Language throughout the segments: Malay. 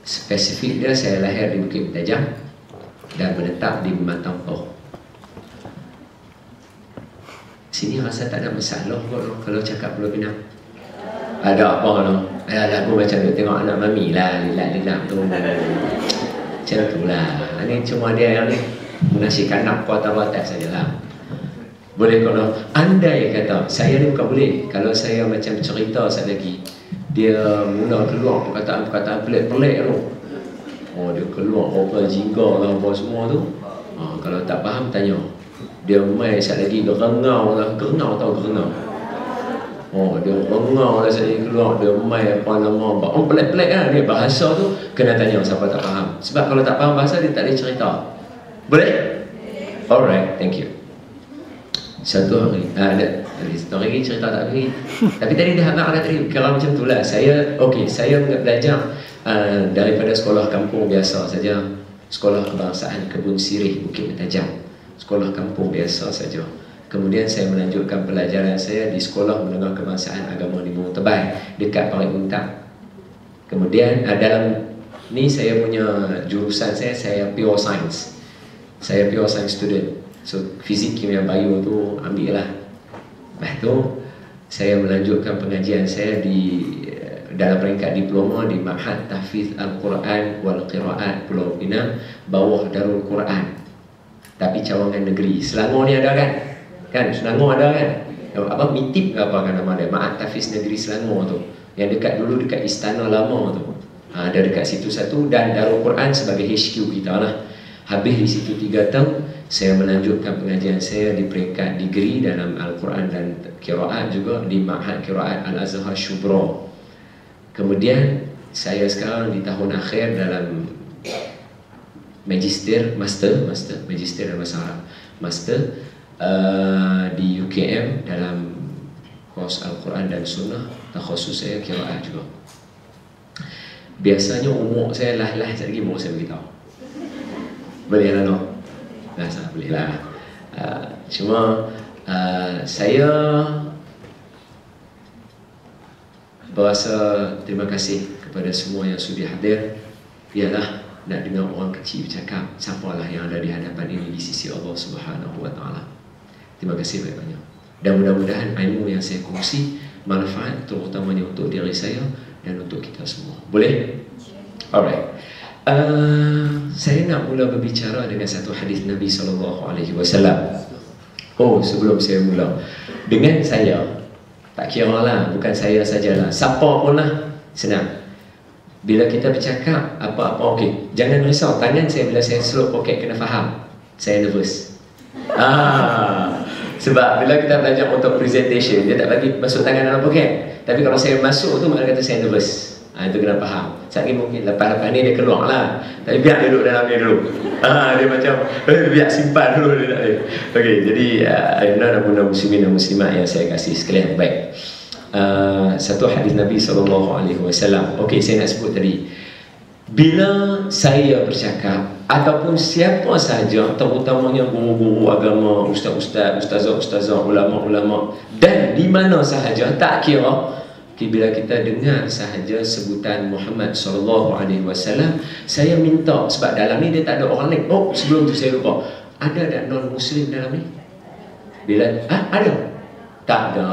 Spesifik dia, saya lahir di Bukit Mentajam dan menetap di Matangpoh. Sini rasa tak ada masalah kot kalau cakap Pulau Pinang. Ada apa no? Lagu macam tu, tengok anak mami lah, lilak-lilak tu. Macam tu lah. Ini cuma dia yang ni menasihkan nak kuat watak sajalah. Boleh kalau andai kata saya ni bukan boleh. Kalau saya macam cerita sekali lagi, dia mula keluar perkataan-perkataan pelik-pelik tu. Oh, dia keluar apa jingga lah apa semua tu. Kalau tak faham tanya. Dia mai sekali lagi gerengau lah, gerengau tahu gerengau. Oh, dia rengau lah sekali keluar, dia mai apa nama, oh pelik-pelik lah dia bahasa tu, kena tanya siapa tak faham. Sebab kalau tak faham bahasa dia tak boleh cerita. Boleh? Alright, thank you. Satu hari, satu hari cerita tak lagi. Tapi tadi dah nak tadi, kira macam tu lah. Saya belajar daripada sekolah kampung biasa saja. Sekolah kebangsaan Kebun Sirih, Bukit Mentajam. Sekolah kampung biasa saja. Kemudian saya melanjutkan pelajaran saya di Sekolah Menengah Kebangsaan Agama di Buong Tebal dekat Parit Muntang. Kemudian dalam ni saya punya jurusan saya pure science. Saya pure science student. So fizik, kimia, bio tu ambil lah. Lepas tu saya melanjutkan pengajian saya dalam peringkat diploma di Ma'had Tahfiz Al-Quran wal Qiraat Pulau Pinang, bawah Darul Quran. Tapi cawangan negeri. Selangor ni ada kan? Kan Selangor ada kan? Apa Mitip ke apa kan nama dia? Ma'had Tahfiz Negeri Selangor tu. Yang dekat dulu dekat Istana Lama tu. Ada dekat situ satu, dan Darul Quran sebagai HQ kita lah. Habis di situ 3 tahun, saya melanjutkan pengajian saya di peringkat degree dalam Al-Quran dan Qiraat juga di Ma'had Qiraat Al-Azhar Shubra. Kemudian saya sekarang di tahun akhir dalam magister magister dalam bahasa Arab, master di UKM dalam kos Al-Quran dan Sunnah. Takhusus saya Qiraat juga. Biasanya umur saya lah lagi umur saya beritahu. Boleh lah no? Nah, boleh lah. Cuma saya berasa terima kasih kepada semua yang sudi hadir. Biarlah nak dengar orang kecil bercakap, siapalah yang ada di hadapan ini di sisi Allah Subhanahu Wa Taala. Terima kasih banyak-banyak. Dan mudah-mudahan ilmu yang saya kongsi manfaat terutamanya untuk diri saya dan untuk kita semua. Boleh? Alright. Saya nak mula berbicara dengan satu hadis Nabi SAW. Oh, sebelum saya mula, dengan saya, tak kira lah, bukan saya sajalah, siapa pun lah, senang. Bila kita bercakap apa-apa, okey, jangan risau, tangan saya bila saya slow pocket kena faham. Saya nervous. Sebab bila kita belajar untuk presentation, dia tak bagi masuk tangan dalam poket. Tapi kalau saya masuk tu, maknanya kata saya nervous. Itu kena faham. Sekali mungkin lepas-lepas ni dia keluar lah. Tapi biar dia duduk dalam ni dulu. Dia macam biar simpan dulu dia tak boleh. Okey, jadi ayunan muslimin dan muslimat yang saya kasih sekalian, baik. Satu hadis Nabi SAW. Okey, saya nak sebut tadi. Bila saya bercakap ataupun siapa sahaja, terutamanya guru-guru agama, ustaz-ustaz, ustazah-ustazah, ulama-ulama, dan di mana sahaja, tak kira. Bila kita dengar sahaja sebutan Muhammad SAW, saya minta, sebab dalam ni dia tak ada orang lain. Oh, sebelum tu saya lupa, ada tak non-Muslim dalam ni? Bila ada? Tak ada.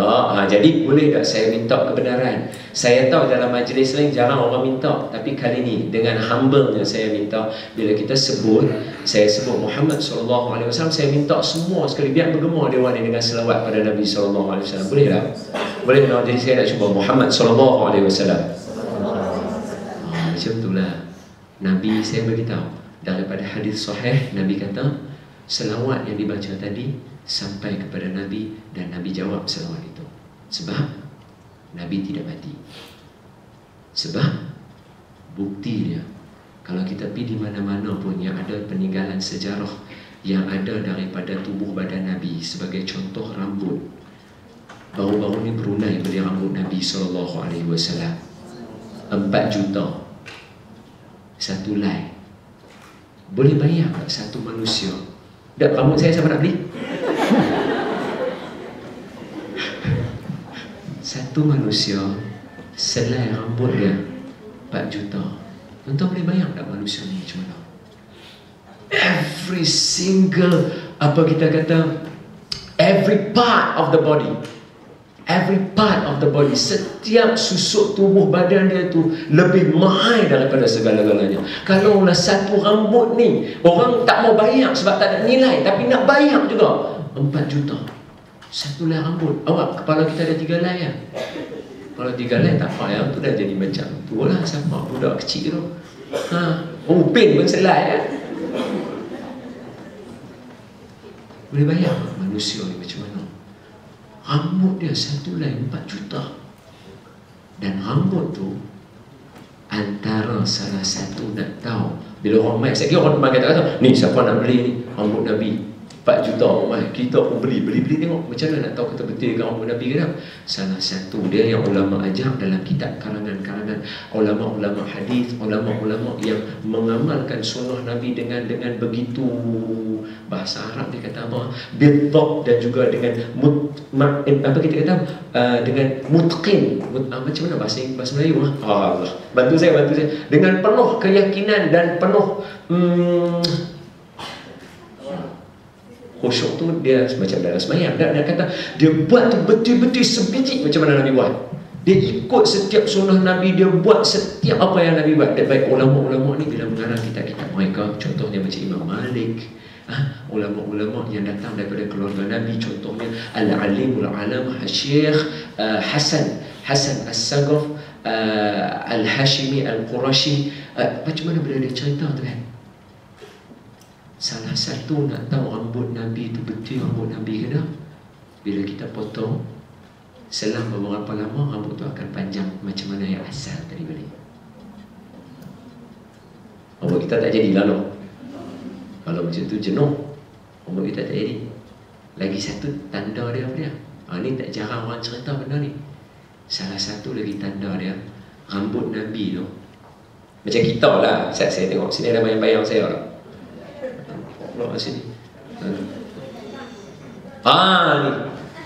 Jadi boleh tak saya minta kebenaran? Saya tahu dalam majlis lain jarang orang minta, tapi kali ni dengan humble-nya saya minta. Bila kita sebut, saya sebut Muhammad SAW, saya minta semua sekali biar bergema dewan ini dengan selawat pada Nabi SAW. Boleh tak? Boleh tak? Jadi saya nak cuba Muhammad SAW. Macam itulah Nabi saya beritahu daripada hadis sahih. Nabi kata selawat yang dibaca tadi sampai kepada Nabi, dan Nabi jawab selawat itu. Sebab Nabi tidak mati. Sebab bukti dia, kalau kita pergi di mana-mana pun yang ada peninggalan sejarah yang ada daripada tubuh badan Nabi, sebagai contoh rambut. Baru-baru ni Brunei beli rambut Nabi SAW 4 juta satu lay. Boleh bayar tak satu manusia? Dah rambut saya siapa nak beli? Satu manusia selai rambut dia 4 juta. Tuan-tuan boleh bayang tak manusia ni macam mana? Every single, apa kita kata, every part of the body, every part of the body, setiap susuk tubuh badan dia tu lebih mahal daripada segala-galanya. Kalau lah satu rambut ni orang tak mau bayar sebab tak ada nilai, tapi nak bayar juga 4 juta satu helai rambut. Awak kepala kita ada 3 helai kan? Kalau 3 helai tak apa ya, tu dah jadi macam tu lah. Siapa budak kecil tu, upin pun selai ya. Boleh bayar manusia ni macam mana? Rambut dia satu helai 4 juta. Dan rambut tu antara salah satu, nak tahu, bila orang mai, saya kira orang mai kata, ni siapa nak beli ni rambut Nabi 4 juta, mai kita pun beli tengok macam mana nak tahu kata betul ke rambut Nabi ke tak. Salah satu dia yang ulama ajar dalam kitab karangan-karangan ulama-ulama hadis, ulama-ulama yang mengamalkan sunnah Nabi dengan begitu, bahasa Arab dia kata apa, bidhab, dan juga dengan apa kita kata, dengan mutqin, macam mana bahasa Melayu Allah bantu saya dengan penuh keyakinan dan penuh khusyuk tu. Dia macam dalam sembahyang, dia kata dia buat tu betul-betul sebiji macam mana Nabi buat. Dia ikut setiap sunnah Nabi, dia buat setiap apa yang Nabi buat. Dan baik ulama-ulama ni bila mengarang kitab-kitab mereka, contohnya macam Imam Malik, ulama-ulama yang datang daripada keluarga Nabi, contohnya Al-Alimul Alam Syekh Hasan As-Sagaf Al-Hashimi Al-Qurashi, macam mana bila dia cerita tu kan, salah satu nak tahu rambut Nabi tu betul rambut Nabi ke tak, bila kita potong selang beberapa lama, rambut tu akan panjang macam mana yang asal tadi balik. Rambut kita tak jadi lalu. Kalau macam tu jenuh, rambut kita tak jadi. Lagi satu tanda dia apa dia? Ni tak jarang orang cerita benda ni. Salah satu lagi tanda dia, rambut Nabi tu macam kita lah. Saya tengok sini ada bayang-bayang saya lah. Kat sini. Ni.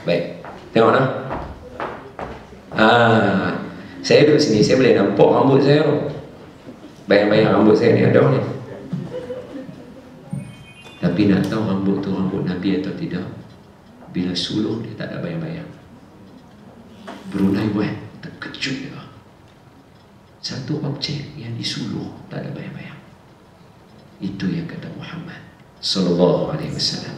Baik. Tengok lah. Saya duduk sini, saya boleh nampak rambut saya tu. Bayang-bayang rambut saya ni ada ni. Tapi nak tahu rambut tu rambut Nabi atau tidak, bila suluh dia tak ada bayang-bayang. Brunei buat terkejut dia. Satu objek yang disuluh tak ada bayang-bayang. Itu yang kata Muhammad sallallahu alaihi wasallam.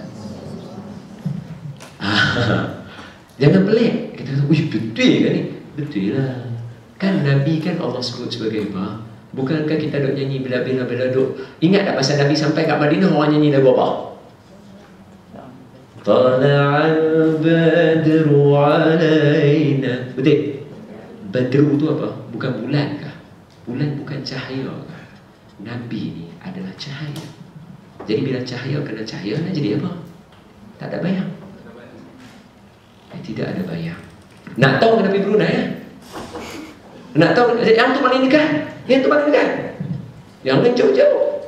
Jangan pelik. Kita kata, betul ke ni? Betul lah. Kan Nabi kan Allah sebut sebagai apa? Bukankah kita duk nyanyi bila duk, ingat tak pasal Nabi sampai kat Madinah orang nyanyi lagu apa? Tala'al badru alaina. Betul? Badru tu apa? Bukan bulan kah? Bulan bukan cahaya kah? Nabi ni adalah cahaya. Jadi bila cahaya kena cahaya, nak jadi apa? Tak ada bayang. Tidak ada bayang. Nak tahu kenapa Brunei ya? Nak tahu yang tu paling dekat? Yang tu paling dekat? Yang lain jauh-jauh.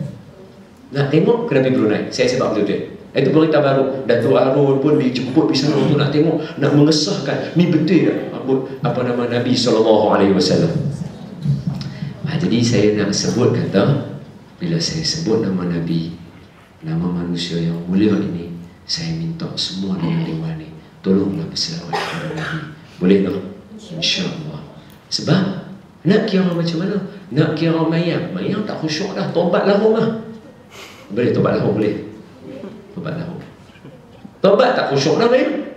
Nak tengok kenapa Brunei? Saya sebab betul-betul. Itu berita baru. Datuk Harun pun dijemput di sana untuk nak tengok, nak mengesahkan ni betul tak apa nama Nabi SAW. Jadi saya nak sebut kata, bila saya sebut nama Nabi, nama manusia yang mulia ini, saya minta semua dengan dewan ni, tolonglah berselawat kepada Nabi. Boleh tak? InsyaAllah. Sebab nak kira macam mana? Nak kira mayang. Mayang tak khusyuk dah. Tobat lahum lah. Boleh tobat lahum? Boleh. Tobat lahum. Tobat tak khusyuk dah mayang.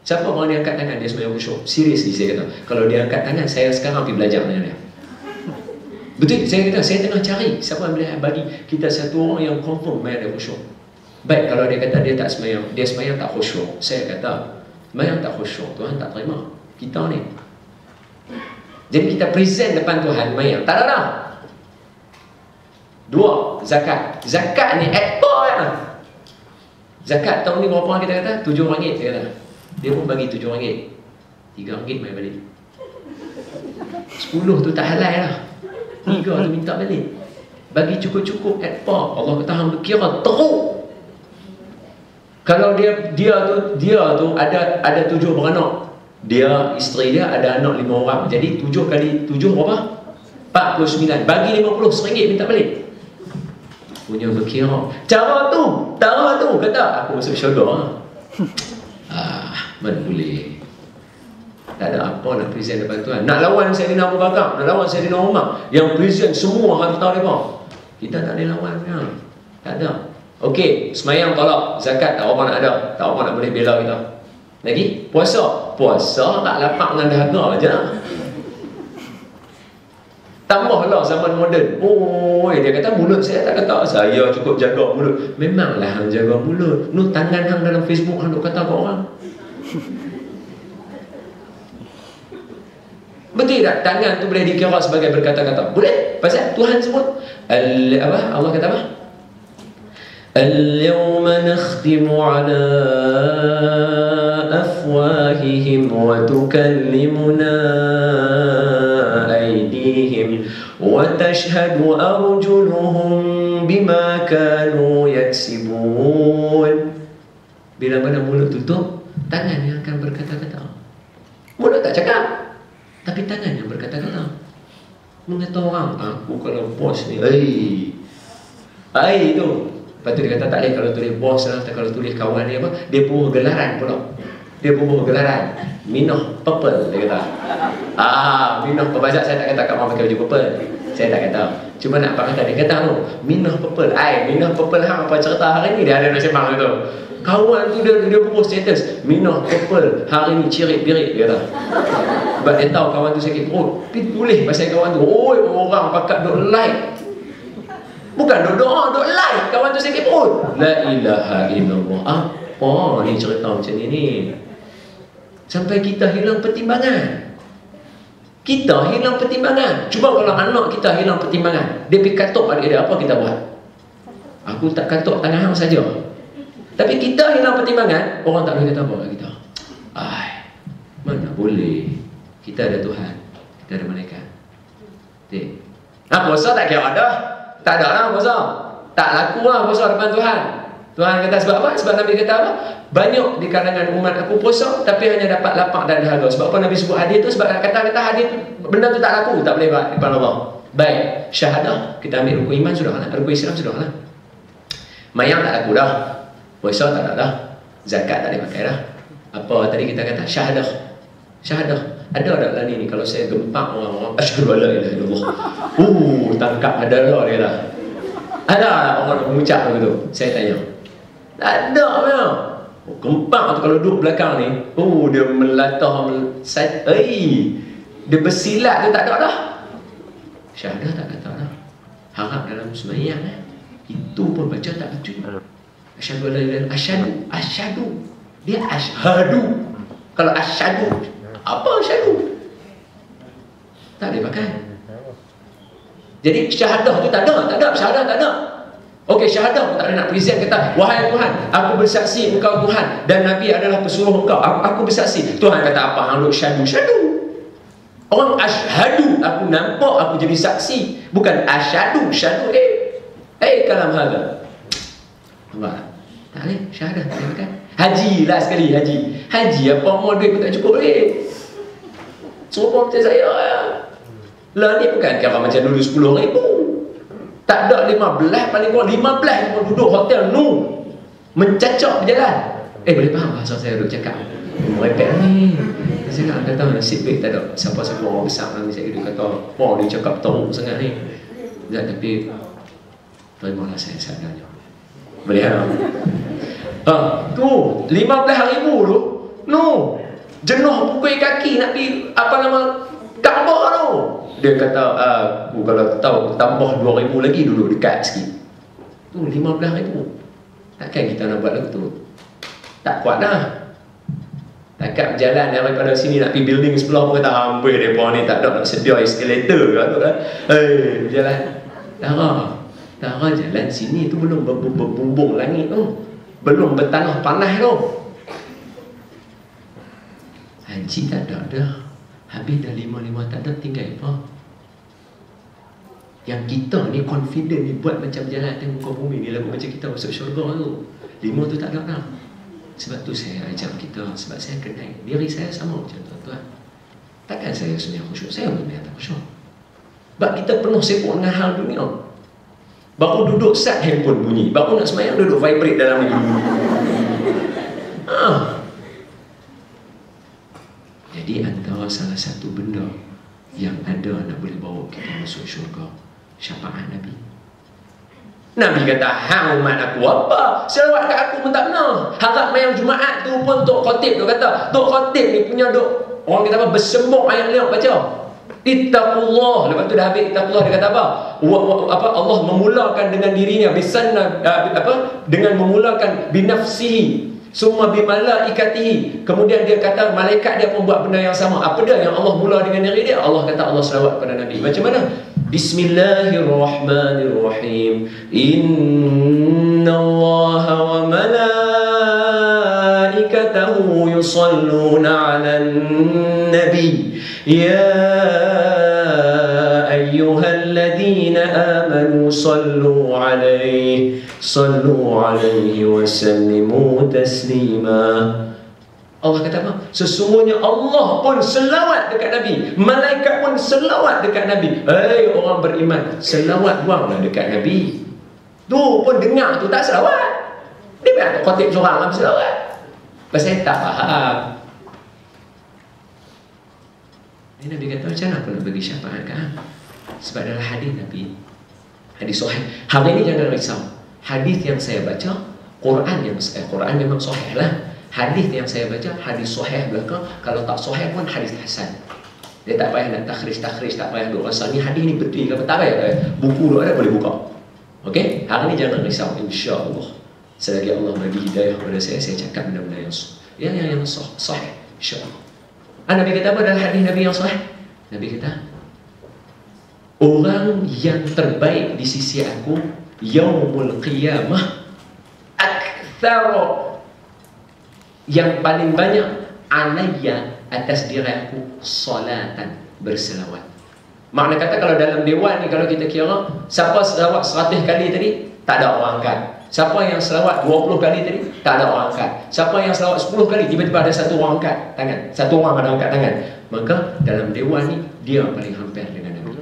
Siapa orang dia angkat tangan, dia sebenarnya khusyuk? Seriously saya kata, kalau dia angkat tangan, saya sekarang pergi belajar dengan dia. Betul, saya kata, saya tengah cari siapa yang boleh bagi kita satu orang yang confirm mayang dia khusyuk. Baik, kalau dia kata dia tak semayang, dia semayang tak khusyuk, saya kata semayang tak khusyuk, Tuhan tak terima kita ni. Jadi kita present depan Tuhan mayang tak ada dah. Dua, zakat. Zakat ni apa ya? Zakat tahun ni berapa kita kata? RM7 dia kata. Dia pun bagi RM7. RM3 main balik. 10 tu tak halal lah. 3 tu minta balik. Bagi cukup-cukup apa? Allah kata hang berkira teruk. Kalau dia tu ada 7 beranak. Dia, isteri dia ada anak 5 orang. Jadi 7 kali 7 berapa? 49, bagi 50, RM1 minta balik. Punya berkira, cara tu kata aku masuk syurga. Mana boleh. Tak ada apa nak present depan Tuhan. Nak lawan Sayyidina Abu Bakar, nak lawan Sayyidina Umar, yang present semua harta mereka. Kita tak boleh lawan kan? Tak ada. Okey, semayang tolak, zakat tak apa nak ada, tak apa nak boleh bela kita. Lagi, puasa tak lapak dengan dahaga aja. Tambahlah zaman moden. Dia kata mulut saya tak kata, saya cukup jaga mulut. Memanglah hang jaga mulut. Nu tangan hang dalam Facebook hang duk kata kat orang. Betul tak? Tangan tu boleh dikira sebagai berkata-kata. Boleh? Pasal Tuhan sebut Allah kata apa? Al-yawma nakhtimu ala afwahihim wa tukallimuna aydihim wa tashhadu arjuluhum bima kanu yaksibun. Bila mana mulut tutup, tangan yang akan berkata-kata. Mulut tak cakap, tapi tangan yang berkata-kata. Mengata orang, aku kalau bos ni, tu. Lepas tu dia kata tak boleh kalau tulis bos lah, kalau tulis kawan dia apa, dia pun gelaran pula. Dia pun gelaran. Minah purple, dia kata. Minah purple. Saya tak kata kat orang pakai baju purple. Saya tak kata. Cuma nak apa kata, dia kata tu, minah purple. Minah purple hang apa cerita hari ni, dia ada nak sembang tu. Kawan tu dia post status, minah purple hari ni cirit-birit, dia kata. Sebab dia tahu kawan tu sakit perut. Dia tulis pasal kawan tu. Orang pakat duk like. Bukan duk doa, duk like kawan tu sakit perut. La ilaha illallah. Apa ni cerita macam ni? Sampai kita hilang pertimbangan. Kita hilang pertimbangan. Cuba kalau anak kita hilang pertimbangan, dia pergi katuk adik dia, apa kita buat? Aku tak katuk tangan hang saja. Tapi kita hilang pertimbangan, orang tak boleh kata apa kat kita. Mana boleh. Kita ada Tuhan, kita ada malaikat. Puasa tak kira ada. Tak ada lah puasa. Tak laku lah puasa depan Tuhan. Tuhan kata sebab apa? Sebab Nabi kata apa? Banyak di kalangan umat aku puasa, tapi hanya dapat lapak dan dahaga. Sebab apa Nabi sebut hadir tu? Sebab kata-kata hadir tu, benda tu tak laku, tak boleh buat depan Allah. Baik, syahadah, kita ambil rukun iman sudah lah, rukun Islam sudah lah. Mayang tak laku dah. Puasa tak ada dah. Zakat tak boleh pakai dah. Apa tadi kita kata? Syahadah. Ada tak lah ni kalau saya gempak orang-orang asyhadu alla ilaha illallah. Tangkap ada lah dia dah. Ada orang mengucap begitu. Saya tanya. Tak ada memang. Gempak tu kalau duduk belakang ni, dia melatah dia bersilat tu tak ada dah. Syahadah tak kata dah. Harap dalam sembahyang itu pun baca tak betul. Asyhadu alla ilaha illallah. Asyhadu. Dia asyhadu. Kalau asyhadu, apa asyhadu? Tak boleh pakai. Jadi syahadah tu tak ada, syahadah tak ada. Okey, syahadah pun tak ada nak present kata, wahai Tuhan, aku bersaksi engkau Tuhan dan Nabi adalah pesuruh engkau. Aku bersaksi. Tuhan kata apa? Hang duk syahadu. Orang asyhadu, aku nampak, aku jadi saksi. Bukan asyhadu, syahadu. Kalam hadha. Nampak? Tak boleh, syahadah tak boleh pakai. Haji lah sekali, haji apa mau duit pun tak cukup semua macam saya lah ni bukan kira macam dulu 10,000, tak ada 15, paling kurang 15 pun duduk hotel mencacak berjalan. Boleh faham bahasa saya duduk cakap merepek ni. Saya nak kata nasib baik tak ada siapa-siapa orang besar ni. Saya kata dia cakap teruk sangat ni. Tapi terimalah saya seadanya. Boleh tu 15,000 tu jenuh pukul kaki nak pergi Kaabah tu. Dia kata aku kalau tahu tambah 2,000 lagi dulu dekat sikit. Tu 15,000. Takkan kita nak buat lagu tu? Tak kuat dah. Takkan berjalan daripada sini nak pergi building sebelah pun kata hampir mereka ni tak ada nak sedia eskalator ke tu kan. Berjalan Tara jalan sini tu belum berbumbung langit tu, belum bertanah panah tu. Haji tak ada dah. Habis dah 5 tak ada, tinggal apa? Yang kita ni confident ni buat macam jalan atas muka bumi ni lagu macam kita masuk syurga tu. 5 tu tak ada dah. Sebab tu saya ajak kita, sebab saya kenal diri saya sama macam tuan-tuan. Takkan saya sebenarnya khusyuk, saya pun tak khusyuk. Sebab kita penuh sibuk dengan hal dunia. Baru duduk sat handphone bunyi, baru nak semayang duduk vibrate dalam ni. Jadi antara salah satu benda yang ada nak boleh bawa kita masuk syurga, syafaat Nabi. Nabi kata, hang umat aku apa? Selawat kat aku pun tak benar. Harap mayang Jumaat tu pun Tok Khatib tu kata, Tok Khatib ni punya duk, orang kata apa, bersembuk ayat liang baca. Ittaqullah. Lepas tu dah habis ittaqullah, dia kata apa? Allah memulakan dengan dirinya bisanna dengan memulakan binafsihi summa bimalaikatihi. Kemudian dia kata malaikat dia pun buat benda yang sama. Apa dia yang Allah mula dengan diri dia? Allah kata Allah selawat pada Nabi. Macam mana? Bismillahirrahmanirrahim. Innallaha wa malaikatahu yusalluna 'alan nabi. Ya ayyuhalladzina amanu sallu 'alaihi wa sallimu taslima. Allah kata apa? Sesungguhnya Allah pun selawat dekat Nabi, malaikat pun selawat dekat Nabi. Hei orang beriman, selawat buanglah dekat Nabi. Tu pun dengar tu tak selawat. Dia biar khotib seorang lah selawat. Pasal saya tak faham. Ini Nabi kata macam mana aku nak bagi syafaat kan? Sebab dalam hadis Nabi, hadis sahih. Hari ini jangan risau. Hadis yang saya baca, Quran memang sahih lah. Hadis yang saya baca, hadis sahih belakang. Kalau tak sahih pun hadis hasan. Dia tak payah nak takhrij, tak payah duk rasa ni hadis ni betul ke tak payah. Buku duk ada boleh buka. Okey? Hari ni jangan risau, insya-Allah. Selagi Allah bagi hidayah kepada saya cakap benda-benda yang sahih, insya-Allah. Nabi kata apa dalam hadis Nabi yang sahih? Nabi kata, orang yang terbaik di sisi aku yaumul qiyamah aktsara, yang paling banyak alayya, atas diri aku, salatan, berselawat. Makna kata kalau dalam dewan ni, kalau kita kira siapa selawat 100 kali tadi, tak ada orang angkat. Siapa yang selawat 20 kali tadi, tak ada orang angkat. Siapa yang selawat 10 kali, tiba-tiba ada satu orang angkat tangan, satu orang ada angkat tangan. Maka dalam dewan ni, dia paling hampir dengan Nabi.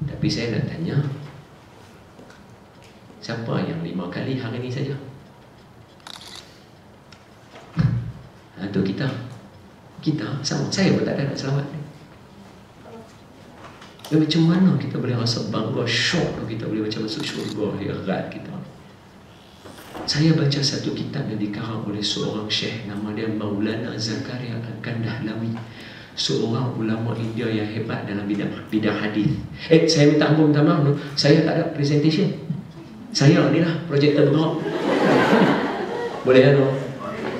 Tapi saya nak tanya, siapa yang 5 kali hari ni saja? Itu kita sama. Saya pun tak ada nak selawat ni. Macam mana kita boleh rasa bangga, syok kita boleh macam masuk syurga, herat kita. Saya baca satu kitab yang dikarang oleh seorang syekh, nama dia Maulana Zakaria Al-Kandahlawi, seorang ulama India yang hebat dalam bidang hadis. Saya minta maaf, saya tak ada presentation. Saya ni lah projektor bergerak. Boleh kan?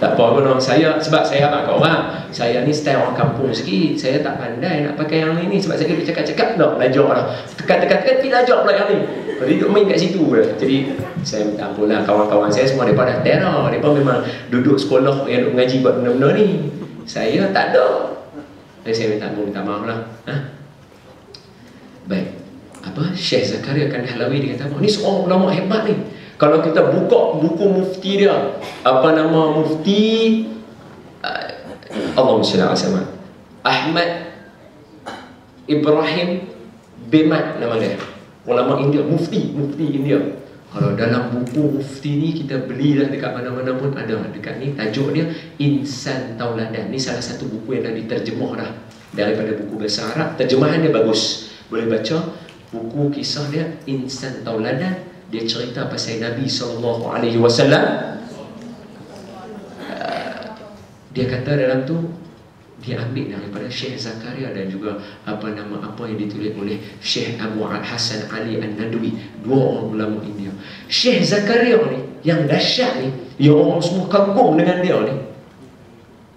Tak apa-apa saya, sebab saya amat kat orang. Saya ni style orang kampung sikit. Saya tak pandai nak pakai yang ni sebab saya cakap-cakap tak belajar lah. Tekan-tekan belajar pula yang ni. Jadi duduk main kat situ lah. Jadi saya minta ampun lah, kawan-kawan saya semua mereka dah terror. Mereka memang duduk sekolah yang duduk mengaji buat benda-benda ni. Saya tak ada. Jadi saya minta ampun, minta maaf lah. Baik. Syekh Zakaria Kandahlawi dia kata, ni seorang ulama hebat ni. Kalau kita buka buku mufti dia, apa nama mufti, Allahumma shalli ala Muhammad, Ahmad Ibrahim Bemat nama dia, ulama India, mufti India. Kalau dalam buku mufti ni kita belilah dekat mana-mana pun ada. Dekat ni tajuk dia Insan Tauladan. Ni salah satu buku yang dah diterjemah dah daripada buku bahasa Arab. Terjemahan dia bagus, boleh baca. Buku kisah dia Insan Tauladan. Dia cerita pasal Nabi SAW. Dia kata dalam tu dia ambil daripada Syekh Zakaria dan juga apa yang ditulis oleh Syekh Abu Hasan Ali An-Nadwi, dua orang ulama India. Syekh Zakaria ni yang dahsyat ni, yang orang semua kagum dengan dia ni,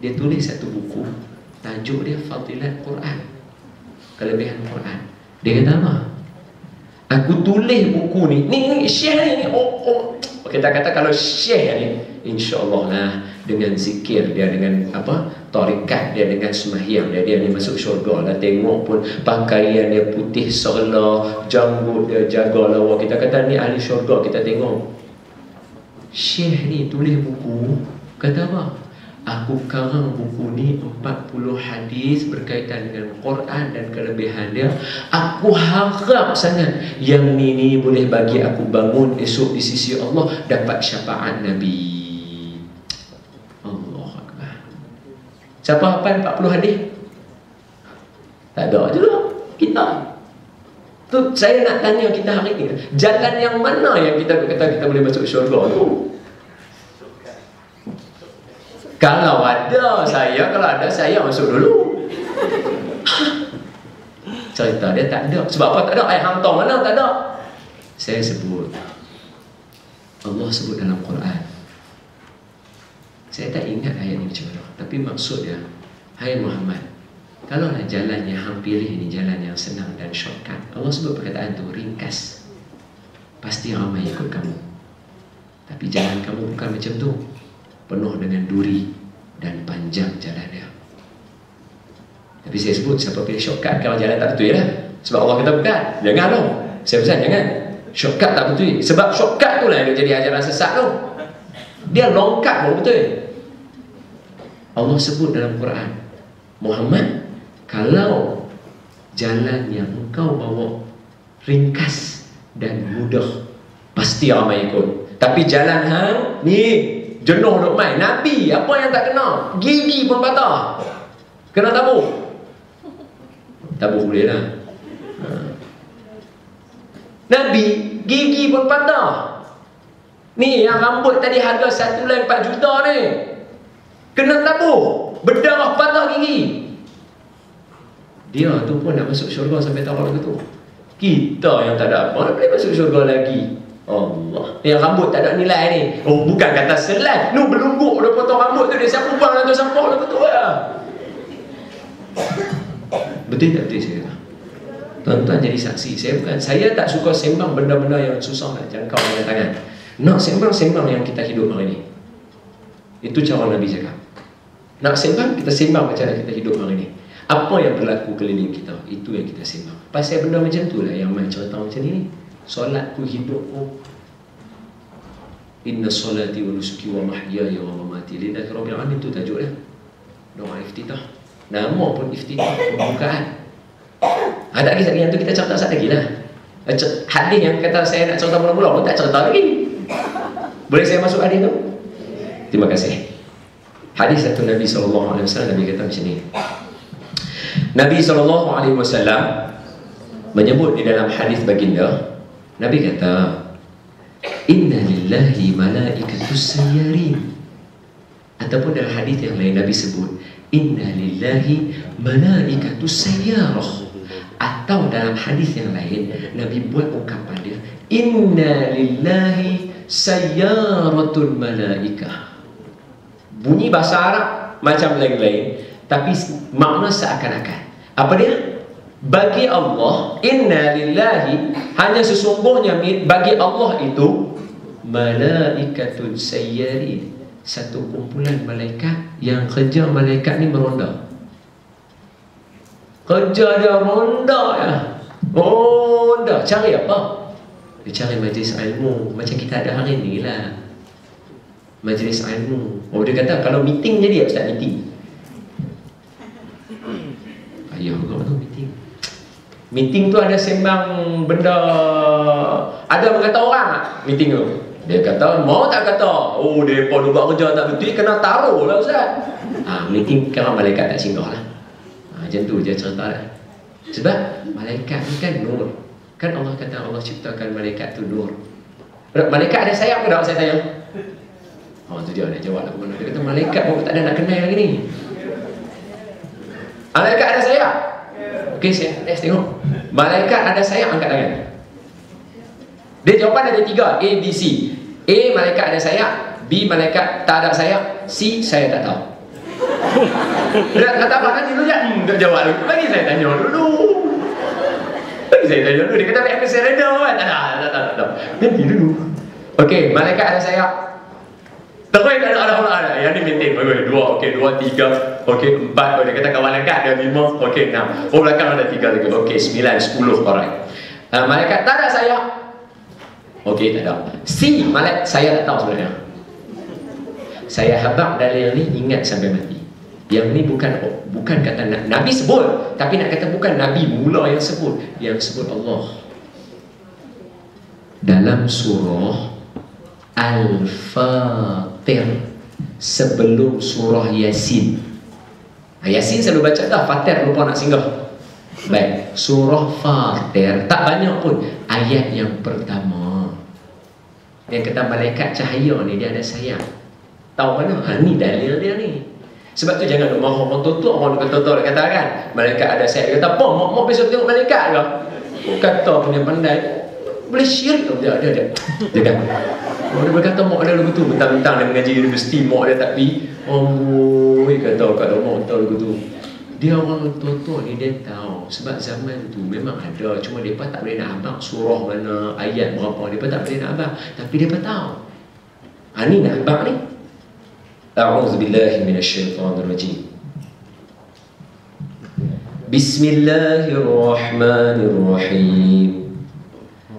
dia tulis satu buku, tajuk dia Fadilat Quran, kelebihan Quran. Dia kata apa? Aku tulis buku ni Syekh ni, kita kata kalau Syekh ni, insya-Allah lah, dengan zikir dia, dengan tarikat dia, dengan sembahyang dia ni masuk syurga lah. Tengok pun pakaian dia putih serlah, janggut dia jaga lawa. Kita kata ni ahli syurga. Kita tengok Syekh ni tulis buku, kata apa? Aku karang buku ni 40 hadis berkaitan dengan Quran dan kelebihan dia. Aku harap sangat yang ni boleh bagi aku bangun esok di sisi Allah dapat syafaat Nabi. Allah Akbar. Siapa hafal 40 hadis? Tak ada je lah kita. Tu saya nak tanya kita hari ni, jalan yang mana yang kita kata kita boleh masuk syurga tu? Kalau ada saya masuk dulu. Cerita dia tak ada. Sebab apa tak ada? Ayat hantar mana tak ada? Saya sebut. Allah sebut dalam Quran. Saya tak ingat ayat ni macam mana. Tapi maksud dia, hai Muhammad, kalaulah jalan yang hang pilih ini jalan yang senang dan shortcut, Allah sebut perkataan tu ringkas, pasti ramai ikut kamu. Tapi jalan kamu bukan macam tu, penuh dengan duri dan panjang jalan dia. Tapi saya sebut, siapa pilih shortcut kalau jalan tak betul lah. Sebab Allah kata bukan, jangan dong. Saya pesan jangan. Shortcut tak betul. Sebab shortcut tu lah yang jadi ajaran sesat tu. Dia longkap baru betul. Allah sebut dalam Quran, Muhammad, kalau jalan yang engkau bawa ringkas dan mudah, pasti ramai ikut. Tapi jalan hang ni jenuh duk main. Nabi apa yang tak kena? Gigi pun patah. Kena tabur. Tabur boleh lah. Nabi gigi pun patah. Ni yang rambut tadi harga 1 4 juta ni, kena tabur, berdarah, patah gigi. Dia tu pun nak masuk syurga sampai tahun lagu tu. Kita yang tak ada apa boleh masuk syurga lagi. Allah, yang rambut tak ada nilai ni. Oh, bukan kata selai, nu belungguk dia potong rambut tu, dia siapa bang atau sampah lagu tu lah. Betul tak betul saya? Tuan-tuan jadi saksi. Saya tak suka sembang benda-benda yang susah nak jangkau dengan tangan. Nak sembang-sembang yang kita hidup hari ni. Itu cara Nabi cakap. Nak sembang, kita sembang macam mana kita hidup hari ni. Apa yang berlaku keliling kita, itu yang kita sembang. Pasal benda macam tu lah yang main cerita macam ni. Solatku, hidupku. Inna solati wa nusuki wa mahyaya wa mamati lillahi rabbil alamin. Itu tajuk dia. Doa iftitah. Nama pun iftitah, pembukaan. Ada lagi yang tu kita cerita saat lagi lah. Hadis yang kata saya nak cerita mula-mula pun tak cerita lagi. Boleh saya masuk hadis tu? Terima kasih. Hadis satu Nabi SAW, Nabi kata macam ni. Nabi SAW menyebut di dalam hadis baginda, Nabi kata, Inna lillahi malaikatus sayyarin. Ataupun dalam hadis yang lain Nabi sebut, Inna lillahi malaikatus sayyarah. Atau dalam hadis yang lain Nabi buat ungkapan dia, Inna lillahi sayyaratul malaikah. Bunyi bahasa Arab macam lain-lain, tapi makna seakan-akan. Apa dia? Bagi Allah, inna lillahi, hanya sesungguhnya bagi Allah itu malaikatul sayyarin, satu kumpulan malaikat yang kerja malaikat ni meronda. Kerja dia ronda ya. Ronda. Cari apa? Dia cari majlis ilmu. Macam kita ada hari ni lah, majlis ilmu. Oh, dia kata kalau meeting jadi Ustaz, meeting. Ayah kau tu meeting. Meeting tu ada sembang benda. Ada berkata orang tak meeting tu? Dia kata mau tak kata. Oh, dia pun buat kerja tak betul, kena taruh lah Ustaz. Meeting kan malaikat tak singgah lah. Macam tu je cerita lah. Sebab malaikat ni kan nur. Kan Allah kata Allah ciptakan malaikat tu nur. Malaikat ada sayap ke tak, saya tanya? Tu dia nak jawab lah. Dia kata malaikat pun tak ada nak kenal lagi ni. Malaikat ada sayap? Okey, saya tengok. Malaikat ada sayap, angkat tangan. Dia jawapan ada 3, A, B, C. A, malaikat ada sayap. B, malaikat tak ada sayap. C, saya tak tahu. Dia kata apa nanti dulu je? Tak jawab dulu. Bagi saya tanya dulu. Dia kata aku saya reda kan? Tak. Nanti dulu. Okey, malaikat ada sayap. Terus tak ada orang ada. Yang ni maintain. Okey, 2, okey, 2, 3, okey, 4. Dia kata kawan malaikat ada 5, okey, 6. Oh, belakang ada 3 lagi. Okey, 9, 10, alright. Malaikat tak ada sayap. Okey, tak ada. C, malaikat saya tak tahu sebenarnya. Saya habaq dalil ni ingat sampai mati. Yang ni bukan kata Nabi sebut, tapi nak kata bukan Nabi mula yang sebut. Yang sebut Allah dalam surah Al-Fatir sebelum surah Yasin. Yasin selalu baca dah, Fatir lupa nak singgah. Baik, surah Fatir tak banyak pun ayat yang pertama. Yang kata malaikat cahaya ni dia ada sayap. Tahu mana? Ni dalil dia ni. Sebab tu jangan marah orang tutup, orang tutup kata kan malaikat ada sayap. Dia kata apa? Mak besok tengok malaikat ke? Kata punya pandai. Boleh syirik ke? Dia dia kan. Dia berkata mak dia betul, mentang-mentang dia mengaji universiti, mak dia tak pergi. Oh, dia kata kat mak tahu begitu. Dia orang tua-tua ni dia tahu. Sebab zaman tu memang ada, cuma mereka tak boleh nak abang surah mana, ayat berapa, mereka tak boleh nak abang. Tapi mereka tahu. Ni nak abang ni. A'udzubillahi minasyaitonirrajim. Bismillahirrahmanirrahim.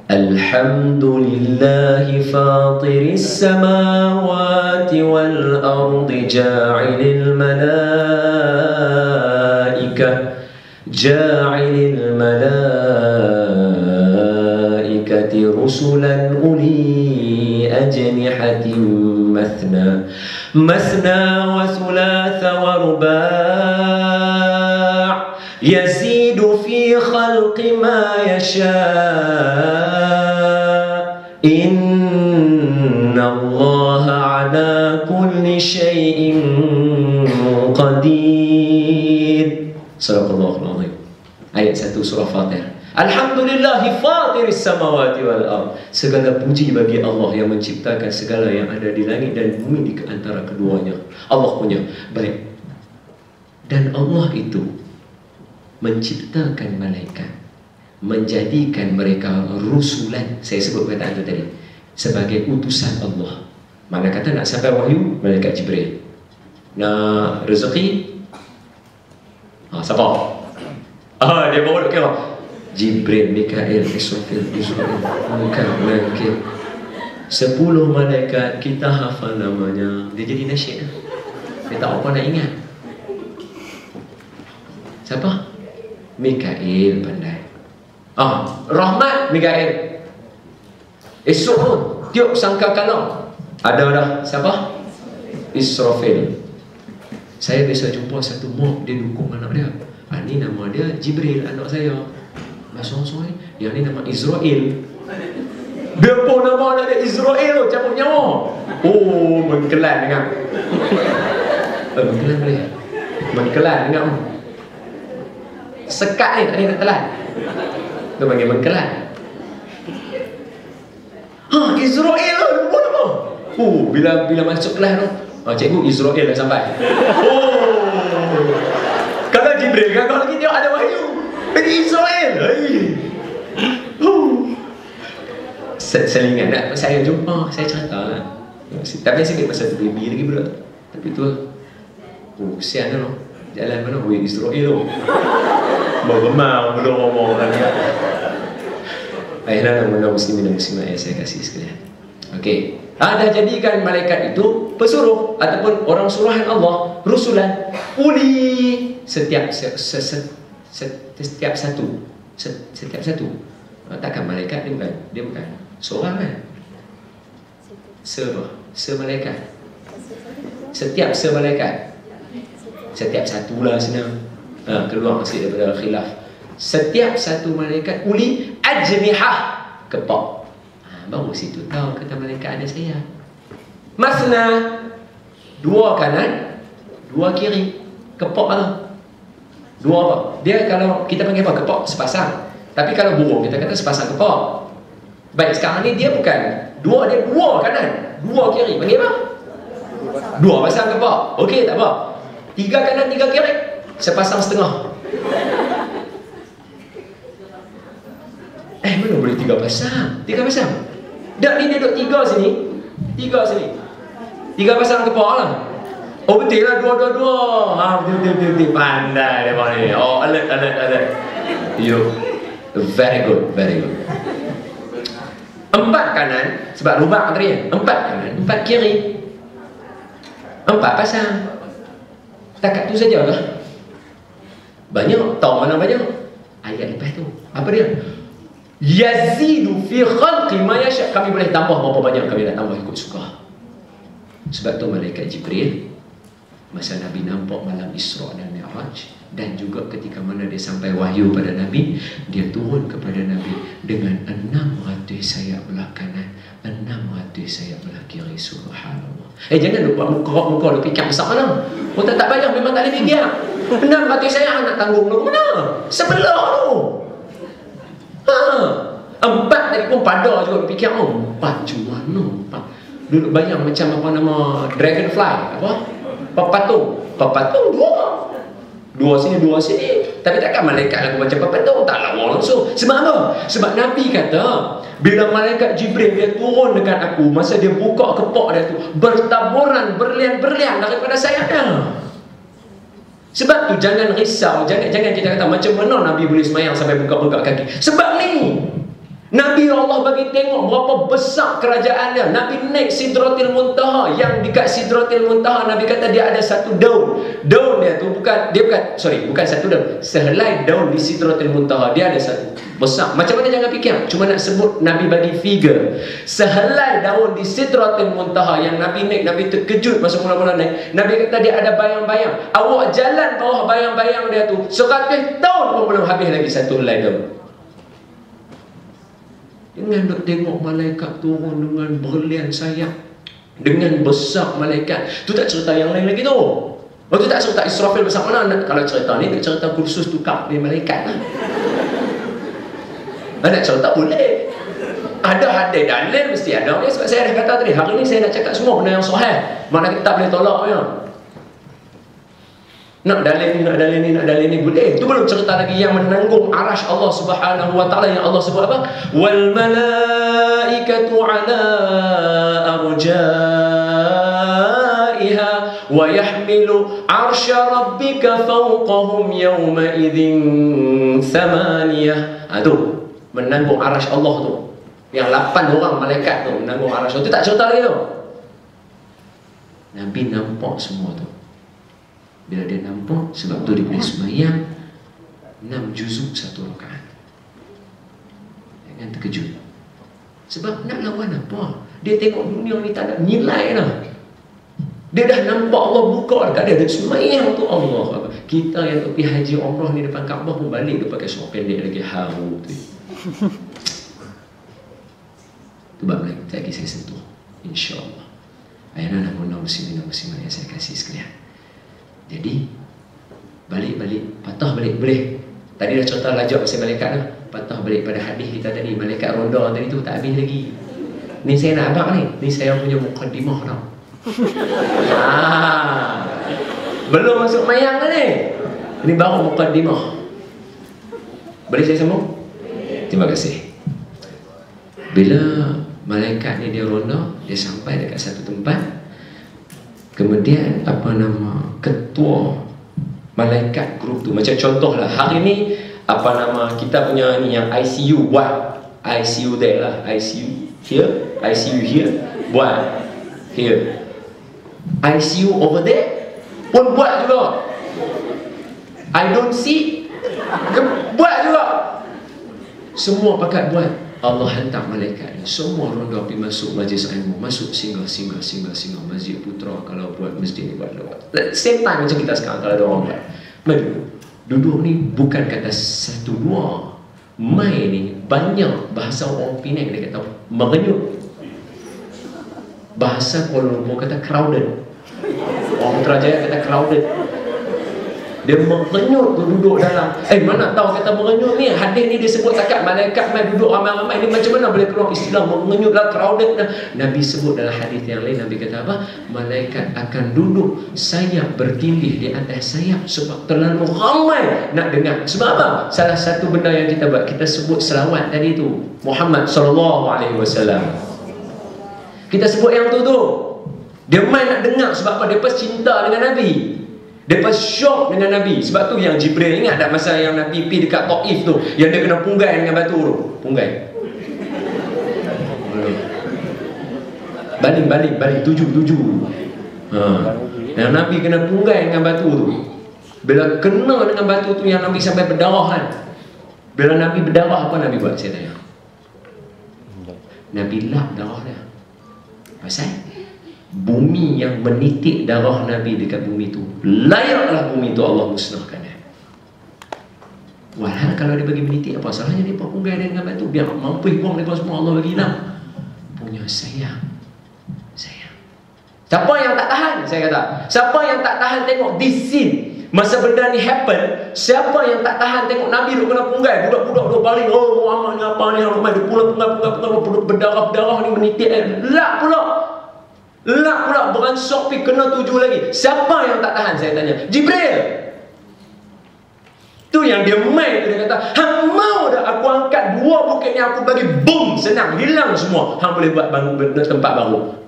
Alhamdulillahi fatiris samawati wal ardi ja'ilil malaikati rusulan uli ajnihatin مثنى وثلاث ورباع يزيد في خلق ما يشاء إن الله على كل شيء قدير. صدق الله العظيم. Ayat 1 surah Fatir. Alhamdulillahi fatiris samawati wal ard. Segala puji bagi Allah yang menciptakan segala yang ada di langit dan bumi di antara keduanya. Allah punya. Baik. Dan Allah itu menciptakan malaikat, menjadikan mereka rusulan. Saya sebut perkataan itu tadi, sebagai utusan Allah. Mana kata nak sampai wahyu, malaikat Jibril. Nak rezeki, siapa? Dia bawa duk kira Jibril, Mikail, Israfil, Mikail. 10 malaikat kita hafal namanya. Dia jadi nasyid. Dia tak apa nak ingat. Siapa? Mikail pandai. Rahmat Mikail. Esok pun tiup sangkakala ada dah. Siapa? Israfil. Saya biasa jumpa satu mak, dia dukung anak dia. Ni nama dia Jibril, anak saya. Masuk-masuk ni. Yang ni nama Israel. Dia pun nama anak dia Israel, cabut nyawa. Oh, mengkelan dengar. Mengkelan boleh. Mengkelan dengar. Sekat ni tak ada nak telan. Dia panggil mengkelan. Israel lah, lupa nama. Bila masuk kelas tu, cikgu Israel dah sampai. Kalau Jibril kan, kalau lagi dia ada wahyu. Jadi Israel. Saya ingat nak saya jumpa, saya cerita lah. Tapi saya ingat pasal tu baby lagi pula. Tapi tu kesian lah. Jalan mana? Israel tu. Bergemar, belum ngomong lagi. Ayolah nama muslimin dan muslimat yang saya kasih sekalian. Okey. Dah jadikan malaikat itu pesuruh ataupun orang suruhan Allah, rusulan, uli setiap satu. Takkan malaikat dia bukan seorang kan? Semalaikat. Setiap semalaikat. Setiap satulah senang. Keluar masih daripada khilaf. Setiap satu malaikat uli ajnihah, kepak. Baru situ tahu kata malaikat ada sayap. Masna, 2 kanan, 2 kiri. Kepak apa? 2 apa? Dia kalau kita panggil apa? Kepak sepasang. Tapi kalau burung kita kata sepasang kepak. Baik, sekarang ni dia bukan 2, dia 2 kanan, 2 kiri. Panggil apa? 2 pasang kepak. Okey, tak apa. 3 kanan, 3 kiri. Sepasang setengah. Mana boleh 3 pasang? 3 pasang? Tak, ni dia duduk 3 sini. 3 sini. 3 pasang kepala lah. Oh betul lah, 2. Betul. Pandai dia ni. Oh, alert. You very good. 4 kanan. Sebab rubak tadi. 4 kanan, 4 kiri. 4 pasang. Takat tu saja lah. Banyak, tahu mana banyak? Ayat lepas tu. Apa dia? Yazidu fi khalqi ma yasha. Kami boleh tambah berapa banyak kami nak tambah ikut suka. Sebab tu malaikat Jibril masa Nabi nampak malam Isra dan Mi'raj, dan juga ketika mana dia sampai wahyu pada Nabi, dia turun kepada Nabi dengan 600 sayap belah kanan, 600 sayap belah kiri. Subhanallah. Jangan lupa muka lu fikir besar mana. Oh tak bayar, memang tak boleh fikir. 600 sayap nak tanggung lu mana? Sebelah tu. 4 tadi pun pada juga fikir. 4 cuma 4. Duduk bayang macam apa nama dragonfly, apa papatung dua sini dua sini. Tapi takkan malaikat lagu macam papatung, tak lawa langsung. Sebab apa? Sebab Nabi kata bila malaikat Jibril dia turun dekat aku, masa dia buka kepak dia tu, bertaburan berlian-berlian daripada sayapnya. Sebab tu jangan risau, jangan kita kata macam mana Nabi boleh semayang sampai buka-buka kaki. Sebab ni Nabi Allah bagi tengok berapa besar kerajaan dia. Nabi naik Sidratil Muntaha. Yang dekat Sidratil Muntaha, Nabi kata dia ada satu daun. Daun dia tu bukan satu daun. Sehelai daun di Sidratil Muntaha, dia ada satu besar. Macam mana jangan fikir. Cuma nak sebut Nabi bagi figure. Sehelai daun di Sidratil Muntaha yang Nabi naik, Nabi terkejut masa mula-mula naik. Nabi kata dia ada bayang-bayang. Awak jalan bawah bayang-bayang dia tu 100 tahun pun belum habis lagi satu helai daun. Dengan duk tengok malaikat turun dengan berlian sayap, dengan besar malaikat. Tu tak cerita yang lain lagi tu. Tu tak cerita Israfil besar mana. Kalau cerita ni, nak cerita kursus tukar dari malaikat lah. Nak cerita boleh. Ada hadis dalil mesti ada. Sebab saya dah kata tadi, hari ni saya nak cakap semua benda yang sahih. Mana kita tak boleh tolak ya. Nak dalil ni boleh. Itu belum cerita lagi yang menanggung arash Allah Subhanahu wa taala yang Allah sebut apa? Wal malaikatu ala arjaiha wa yahmilu arsya rabbika fawqahum yawma idzin thamaniyah. Tu menanggung arash Allah tu. Yang 8 orang malaikat tu menanggung arash. Itu tak cerita lagi tu. Nabi nampak semua tu. Bila dia nampak, sebab tu dia boleh sembahyang 6 juzuk satu rakaat. Jangan terkejut. Sebab nak lawan apa? Dia tengok dunia ni tak ada nilai lah. Dia dah nampak Allah buka dekat dia, dia sembahyang tu Allah. Kita yang pergi haji umrah ni depan Kaabah pun balik dia pakai seluar pendek lagi haru tu. Tu bab lagi tak saya sentuh, insya-Allah. Ayana nak muslimin yang saya kasih sekalian. Jadi balik patah balik boleh. Tadi dah cerita lajak pasal malaikat dah. Patah balik pada hadis kita tadi, malaikat ronda tadi tu tak habis lagi. Ni saya nak abang ni. Ni saya punya mukadimah tau. Belum masuk mayang ni. Ini baru mukadimah. Boleh saya sambung? Terima kasih. Bila malaikat ni dia ronda, dia sampai dekat satu tempat. Kemudian ketua malaikat grup tu, macam contohlah hari ni kita punya ni yang ICU buat ICU there lah, ICU here, ICU here, buat here, ICU over there pun buat juga. I don't see, buat juga. Semua pakat buat. Allah hantar malaikat ni, semua ronda pergi masuk majlis ilmu, masuk singgah Masjid Putra. Kalau buat masjid ni buat lewat same time macam kita sekarang. Kalau ada orang buat duduk ni, bukan kata satu dua, mai ni banyak. Bahasa orang Penang dia kata mengenyut, bahasa Kuala Lumpur kata crowded, orang Putrajaya kata crowded. Dia mengenyut tu duduk dalam. Mana tahu kata mengenyut ni. Hadis ni dia sebut takat malaikat mai duduk ramai-ramai ni. Macam mana boleh keluar istilah mengenyut lah, crowded lah. Nabi sebut dalam hadis yang lain, Nabi kata apa? Malaikat akan duduk sayap bertindih di atas sayap sebab terlalu ramai nak dengar. Sebab apa? Salah satu benda yang kita buat, kita sebut selawat tadi tu, Muhammad SAW. Kita sebut yang tu. Dia main nak dengar. Sebab apa? Dia pas cinta dengan Nabi. Dia pas syok dengan Nabi. Sebab tu yang Jibril, ingat tak masa yang Nabi pergi dekat Taif tu, yang dia kena punggai dengan batu tu. Punggai. Baling 7. Yang Nabi kena punggai dengan batu tu. Bila kena dengan batu tu yang Nabi sampai berdarah kan. Bila Nabi berdarah, apa Nabi buat? Saya tanya. Nabi lap darah dia. Pasal bumi yang menitik darah Nabi dekat bumi tu, layaklah bumi tu Allah musnahkan dia. Walhal kalau dia bagi menitik, apa salahnya dia punggai dia dengan batu? Biar mampu buang mereka semua, Allah bagi hilang. Punya sayang. Siapa yang tak tahan? Saya kata, siapa yang tak tahan tengok this scene, masa benda ni happen, siapa yang tak tahan tengok Nabi duk kena punggai, budak-budak duk baling, oh Muhammad ni apa ni, Muhammad duk punggai, berdarah ni menitik, lak pula beransok pergi kena 7 lagi. Siapa yang tak tahan? Saya tanya. Jibril. Tu yang dia main tu, dia kata, hang mau dah aku angkat 2 bukit ni, aku bagi boom, senang, hilang semua, hang boleh buat tempat baru.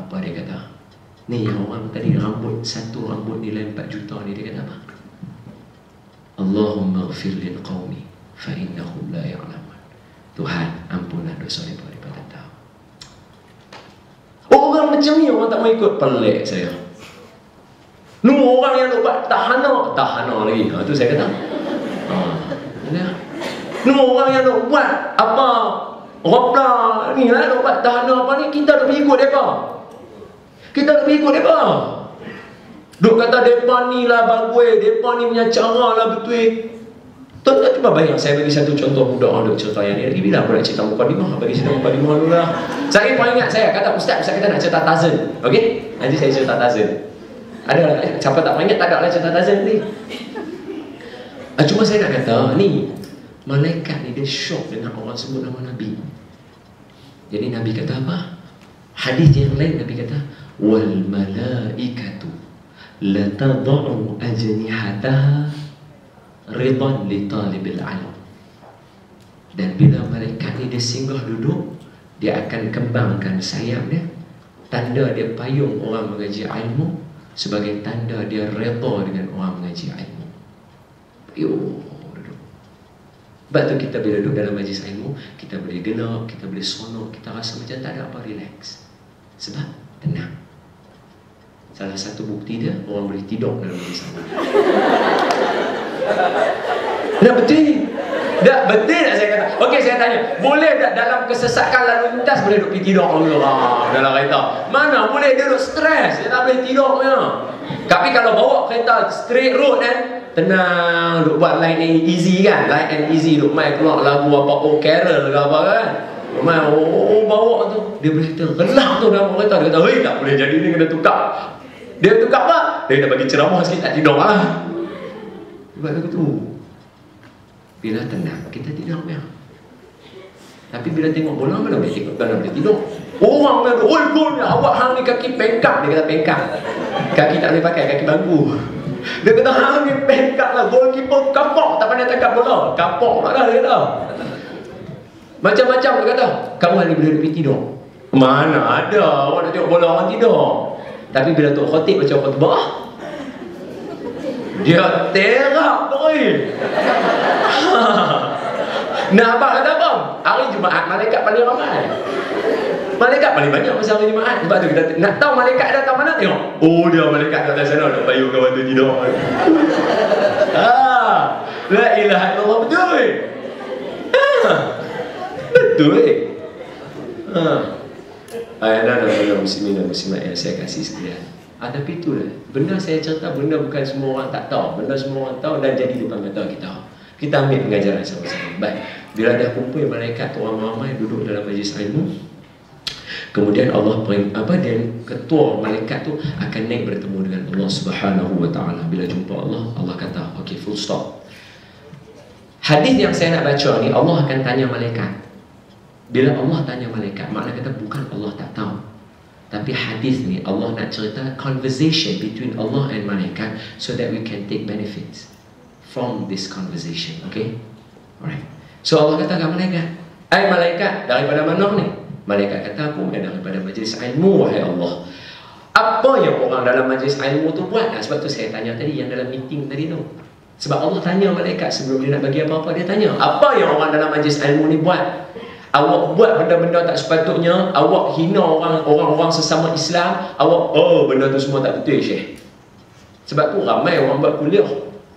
Apa dia kata? Ni yang orang tadi satu rambut nilai 4 juta ni, dia kata apa? Allahumma ghafir lil qawmi fa innahum la ya'lamun. Tuhan, ampunlah dosa mereka tak tahu. Orang macam ni orang tak mau ikut. Pelik saya. Orang yang nak buat tahana lagi. Tu saya kata. Orang yang nak buat apa, Rabla ni lah, nak buat tahana apa ni, kita nak ikut mereka. Duk kata mereka ni lah bagus, mereka ni punya cara lah betul. Tuan-tuan cuba bayang, saya bagi satu contoh mudah duk cerita yang ni. Lagi bila aku nak cerita mukadimah, bagi cerita mukadimah dulu lah. Saya pun ingat, saya kata Ustaz kata nak cerita Tarzan. Okey? Nanti saya cerita Tarzan. Ada siapa tak ingat, tak ada lah cerita Tarzan ni. Cuma saya nak kata, ni malaikat ni dia syok dengan orang sebut nama Nabi. Jadi Nabi kata apa? Hadis yang lain Nabi kata, wal malaikatu la tad'u ajnihataha ridan li talibil ilm. Dan bila malaikat ni dia singgah duduk, dia akan kembangkan sayap dia, tanda dia payung orang mengaji ilmu, sebagai tanda dia redha dengan orang mengaji ilmu. Payung duduk. Sebab tu kita bila duduk dalam majlis ilmu, kita boleh gelap, kita boleh seronok, kita rasa macam tak ada apa, relax. Sebab tenang. Salah satu bukti dia, orang boleh tidur dalam majlis ilmu. Dah betul? Dah betul tak saya kata? Okey, saya tanya, boleh tak dalam kesesakan lalu lintas boleh duduk pergi tidur dalam kereta? Mana boleh dia duduk stres, dia tak boleh tidur punya. Tapi kalau bawa kereta straight road kan, tenang, duduk buat line and easy kan, line and easy, duduk main keluar lagu apa, oh Carol ke apa kan, main bawa tu, dia boleh tergelak tu dalam kereta. Dia kata, hei tak boleh jadi ni, kena tukar. Dia tukar apa? Dia dah bagi ceramah sikit, tak tidur lah. Sebab tu bila tenang, kita tidur ya. Tapi bila tengok bola, mana boleh tengok, mana boleh tidur. Orang kata, oi golnya, awak hang ni kaki pengkak. Dia kata pengkak. Kaki tak boleh pakai, kaki bangku. Dia kata, hang ni pengkak lah. Goalkeeper kapok, tak pandai tangkap bola. Kapok lah dia kata. Macam-macam dia kata. Kamu hari boleh pergi tidur. Mana ada, awak nak tengok bola orang tidur. Tapi bila Tok Khotib baca khutbah, dia terak boy. Nah, abang kata abang, hari Jumaat malaikat paling ramai. Malaikat paling banyak masa hari Jumaat. Sebab tu kita nak tahu malaikat datang mana, tengok. Oh, dia malaikat datang sana, nak payung kawan tu tidur. La ilaha illallah, betul. Betul. Anak-anak muslimin dan muslimat yang saya kasih sekalian. Tapi itulah, benda saya cerita, benda bukan semua orang tak tahu. Benda semua orang tahu dan jadi depan mata kita. Kita ambil pengajaran sama-sama. Baik, bila dah kumpul malaikat orang ramai duduk dalam majlis ilmu, kemudian Allah dan ketua malaikat tu akan naik bertemu dengan Allah Subhanahu wa taala. Bila jumpa Allah, Allah kata, okey, full stop. Hadis yang saya nak baca ni, Allah akan tanya malaikat. Bila Allah tanya malaikat, makna kata bukan Allah tak tahu. Tapi hadis ni Allah nak cerita conversation between Allah and malaikat, so that we can take benefits from this conversation. Okay? Alright. So Allah kata kat malaikat, "Ai malaikat, daripada mana ni?" Malaikat kata, "Aku daripada majlis ilmu, wahai Allah." Apa yang orang dalam majlis ilmu tu buat? Sebab tu saya tanya tadi, yang dalam meeting tadi tu. Sebab Allah tanya malaikat sebelum dia nak bagi apa-apa, dia tanya, apa yang orang dalam majlis ilmu ni buat? Awak buat benda-benda tak sepatutnya, awak hina orang-orang sesama Islam, awak, benda tu semua tak betul, Syekh. Sebab tu ramai orang buat kuliah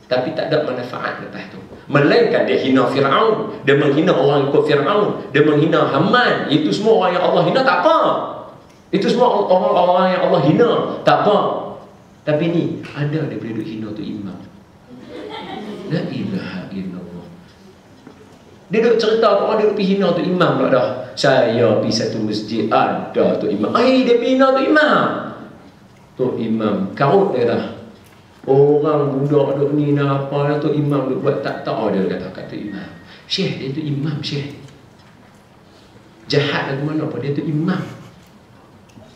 tapi tak ada manfaat lepas tu. Melainkan dia hina Fir'aun, dia menghina orang ikut Fir'aun, dia menghina Haman. Itu semua orang yang Allah hina, tak apa. Itu semua orang-orang yang Allah hina, tak apa. Tapi ni ada daripada duk hina tu imam. La ilaha illallah. Dia duk cerita orang dia duk pergi hina tu imam pula dah. Saya pergi satu masjid, ada tu imam. Dia pergi hina tu imam. Tu imam karut dia dah. Orang budak duk ni nak apa tu imam duk buat tak tahu dia kata imam. Syekh dia tu imam, Syekh. Jahat lagu mana apa dia tu imam.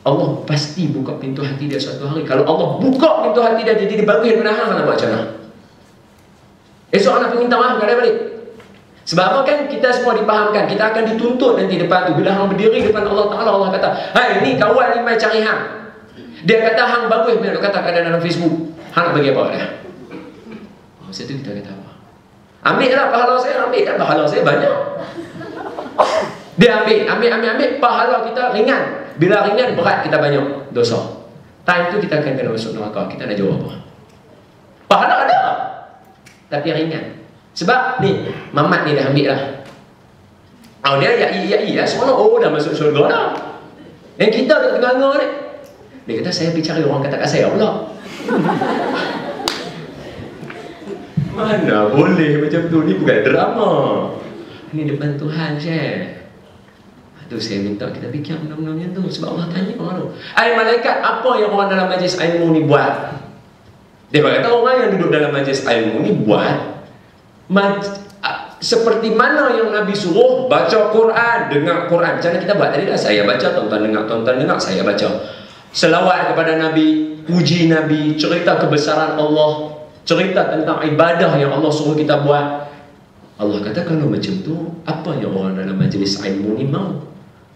Allah pasti buka pintu hati dia suatu hari. Kalau Allah buka pintu hati dia jadi dia bagus daripada hang, nak buat macam mana? Esok anak pergi minta maaf kat dia balik. Sebab apa kan kita semua dipahamkan, kita akan dituntut nanti depan tu. Bila hang berdiri depan Allah Ta'ala, Allah kata, hai ni kawan ni mai cari hang. Dia kata hang bagus, dia kata kat dalam Facebook. Hang nak bagi apa dia? Masa tu kita kata apa? Ambil lah pahala saya, ambil kan pahala saya banyak. Dia ambil, pahala kita ringan. Bila ringan, berat kita banyak dosa. Time tu kita akan kena masuk neraka. Kita nak jawab apa? Pahala ada, tapi ringan. Sebab ni, Mamat ni dah ambil lah. Dia ya, semua dah masuk syurga dah. Dan kita dah tengah-tengah ni. Dia kata, saya pergi cari orang kata kat saya pula. Mana boleh macam tu? Ni bukan drama. Ni depan Tuhan, Syekh. Tu saya minta kita fikir benda-benda macam tu. Sebab Allah tanya orang tu, malaikat, apa yang orang dalam majlis ilmu ni buat? Dia kata orang yang duduk dalam majlis ilmu ni buat seperti mana yang Nabi suruh, baca Quran, dengar Quran. Macam mana kita buat tadi dah? Saya baca, tonton dengar, saya baca. Selawat kepada Nabi, puji Nabi, cerita kebesaran Allah, cerita tentang ibadah yang Allah suruh kita buat. Allah kata kalau macam tu, apa yang orang dalam majlis ilmu ni mau?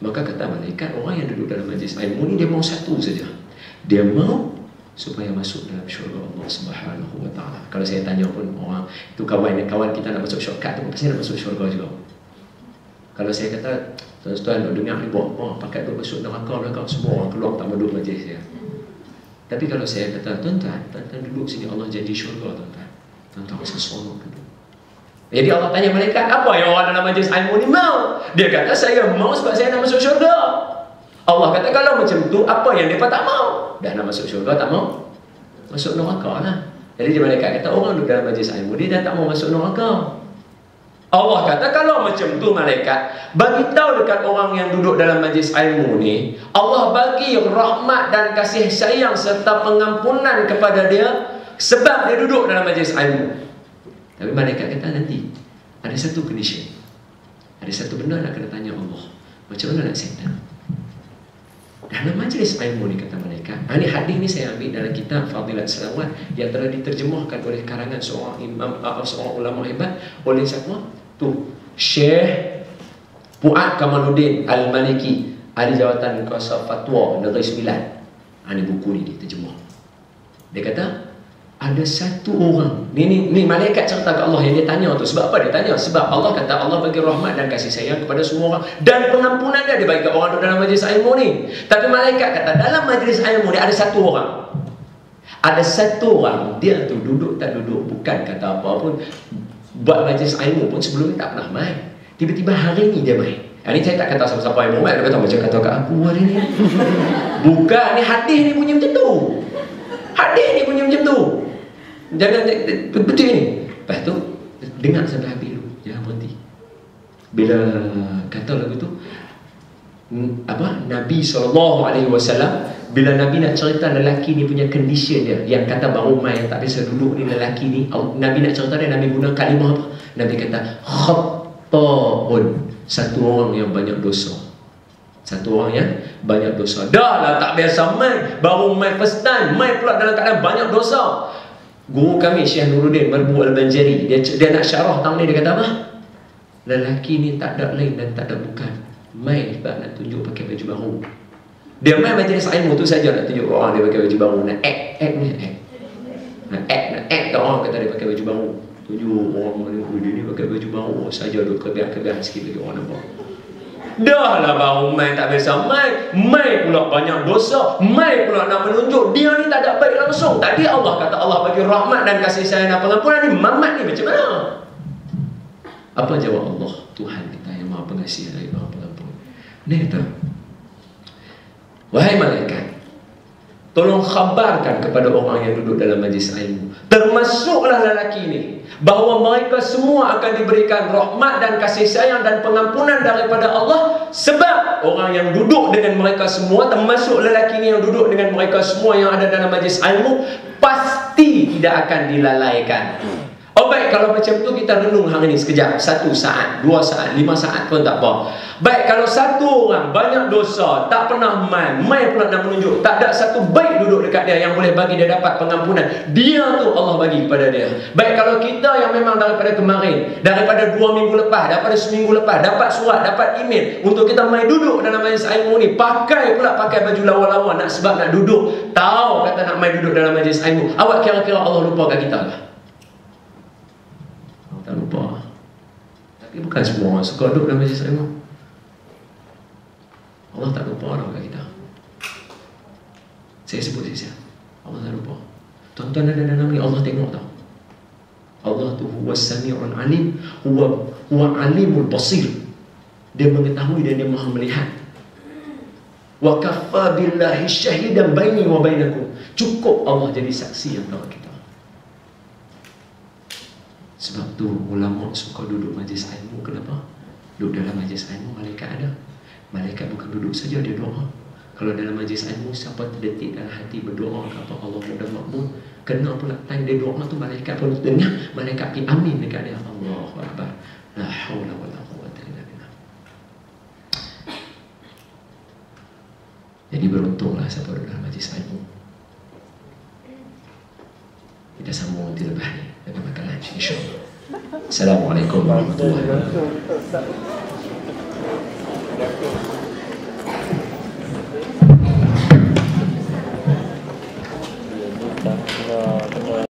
Maka kata malaikat, orang yang duduk dalam majlis ilmu ni dia mau satu saja. Dia mau supaya masuk dalam syurga Allah Subhanahu wa taala. Kalau saya tanya pun orang itu kawan kita nak masuk syurga tu pasti nak masuk syurga juga. Kalau saya kata tuan-tuan duk dengar ni buat apa, pakat duk masuk neraka semua orang keluar tak mau duduk majlis dia. Tapi kalau saya kata tuan-tuan duduk sini, Allah jadi syurga tuan-tuan. Tuan-tuan rasa seronok duduk. Jadi Allah tanya malaikat, apa yang orang dalam majlis ilmu ni mau? Dia kata saya mau sebab saya nak masuk syurga. Allah kata kalau macam tu, apa yang mereka tak mau? Dah nak masuk syurga tak mau, masuk neraka lah. Jadi dia malaikat kata orang duduk dalam majlis ilmu dia dah tak mau masuk neraka. Allah kata kalau macam tu malaikat, bagi tahu dekat orang yang duduk dalam majlis ilmu ni, Allah bagi rahmat dan kasih sayang serta pengampunan kepada dia sebab dia duduk dalam majlis ilmu. Tapi malaikat kata nanti ada satu condition, ada satu benda nak kena tanya Allah. Macam mana nak settle? Dalam majlis ilmu ni kata malaikat. Ini hadis ni saya ambil dalam kitab Fadilat Salawat yang telah diterjemahkan oleh karangan seorang imam, seorang ulama hebat. Oleh siapa? Tu Syekh Fuad Kamaluddin Al-Maliki, ahli jawatan kuasa fatwa Negeri Sembilan. Ini buku ni diterjemah. Dia kata ada satu orang ni malaikat cerita ke Allah yang dia tanya tu. Sebab apa dia tanya? Sebab Allah kata Allah bagi rahmat dan kasih sayang kepada semua orang, dan pengampunan dia bagi ke orang dalam majlis ilmu ni. Tapi malaikat kata dalam majlis ilmu ni ada satu orang. Ada satu orang, dia tu duduk tak duduk, bukan kata apa pun, buat majlis ilmu pun sebelum ni tak pernah main. Tiba-tiba hari ni dia main. Ini saya tak kata siapa-siapa yang main. Dia kata macam kata kat aku hari ni. Bukan, ni hadis ni bunyi macam tu. Hadis ni bunyi macam tu. Jangan betul ni. Lepas tu dengar sampai habis dulu, jangan berhenti. Bila kata lagu tu Nabi SAW, bila Nabi nak cerita lelaki ni punya condition dia, yang kata baru main tak biasa duduk ni lelaki ni, Nabi nak cerita dia, Nabi guna kalimah apa? Nabi kata khatta'un, satu orang yang banyak dosa. Satu orang yang banyak dosa. Dah lah tak biasa main, baru main first time, main pula dalam keadaan banyak dosa. Guru kami Syekh Nuruddin Marbu Al-Banjari, dia nak syarah tang ni, dia kata apa? Lelaki ni tak ada lain dan tak ada bukan, main sebab nak tunjuk pakai baju baru. Dia main majlis ilmu tu saja nak tunjuk orang dia pakai baju baru, nak act tak orang kata dia pakai baju baru, tunjuk orang mana dia ni pakai baju baru saja, duk kebiah-kebiah sikit lagi orang nampak. Dah lah baru main tak biasa main pula banyak dosa, main pula nak menunjuk dia ni tak ada baik langsung. Tadi Allah kata Allah bagi rahmat dan kasih sayang dan pengampunan, ni Mamat ni macam mana? Apa jawab Allah? Tuhan kita yang Maha Pengasih lagi Maha Pengampun. Dia kata, wahai malaikat, tolong khabarkan kepada orang yang duduk dalam majlis ilmu, termasuklah lelaki ini, bahawa mereka semua akan diberikan rahmat dan kasih sayang dan pengampunan daripada Allah, sebab orang yang duduk dengan mereka semua, termasuk lelaki ini yang duduk dengan mereka semua yang ada dalam majlis ilmu, pasti tidak akan dilalaikan. Oh baik, kalau macam tu kita renung hari ni sekejap, 1 saat, 2 saat, 5 saat pun tak apa. Baik, kalau satu orang banyak dosa, tak pernah main pula nak menunjuk, tak ada satu baik duduk dekat dia yang boleh bagi dia dapat pengampunan, dia tu Allah bagi kepada dia. Baik, kalau kita yang memang daripada kemarin, daripada 2 minggu lepas, daripada seminggu lepas, dapat surat, dapat email untuk kita main duduk dalam majlis ilmu ni, pakai baju lawa-lawa sebab nak duduk, tahu kata nak main duduk dalam majlis ilmu, awak kira-kira Allah lupa kat kita lah? Tak lupa. Tapi bukan semua orang suka duduk dalam majlis ilmu. Allah tak lupa orang kat kita. Saya sebut saja, Allah tak lupa. Tuan-tuan dan dalam ni Allah tengok tau. Allah tu huwa sami'un alim, huwa alimul basir. Dia mengetahui dan dia maha melihat. Wa kaffa billahi syahidan baini wa bainakum. Cukup Allah jadi saksi antara kita. Sebab tu ulama suka duduk majlis ilmu. Kenapa? Duduk dalam majlis ilmu malaikat ada. Malaikat bukan duduk saja, dia doa. Kalau dalam majlis ilmu siapa terdetik dalam hati berdoa apa Allah mudah makbul, kena pula time dia doa tu malaikat pun dengar, malaikat pergi amin dekat dia. Allahu akbar. La haula wala quwwata illa billah. Jadi beruntunglah siapa duduk dalam majlis ilmu. Kita sambung nanti lepas ni dengan makanan insya-Allah. Assalamualaikum warahmatullahi wabarakatuh.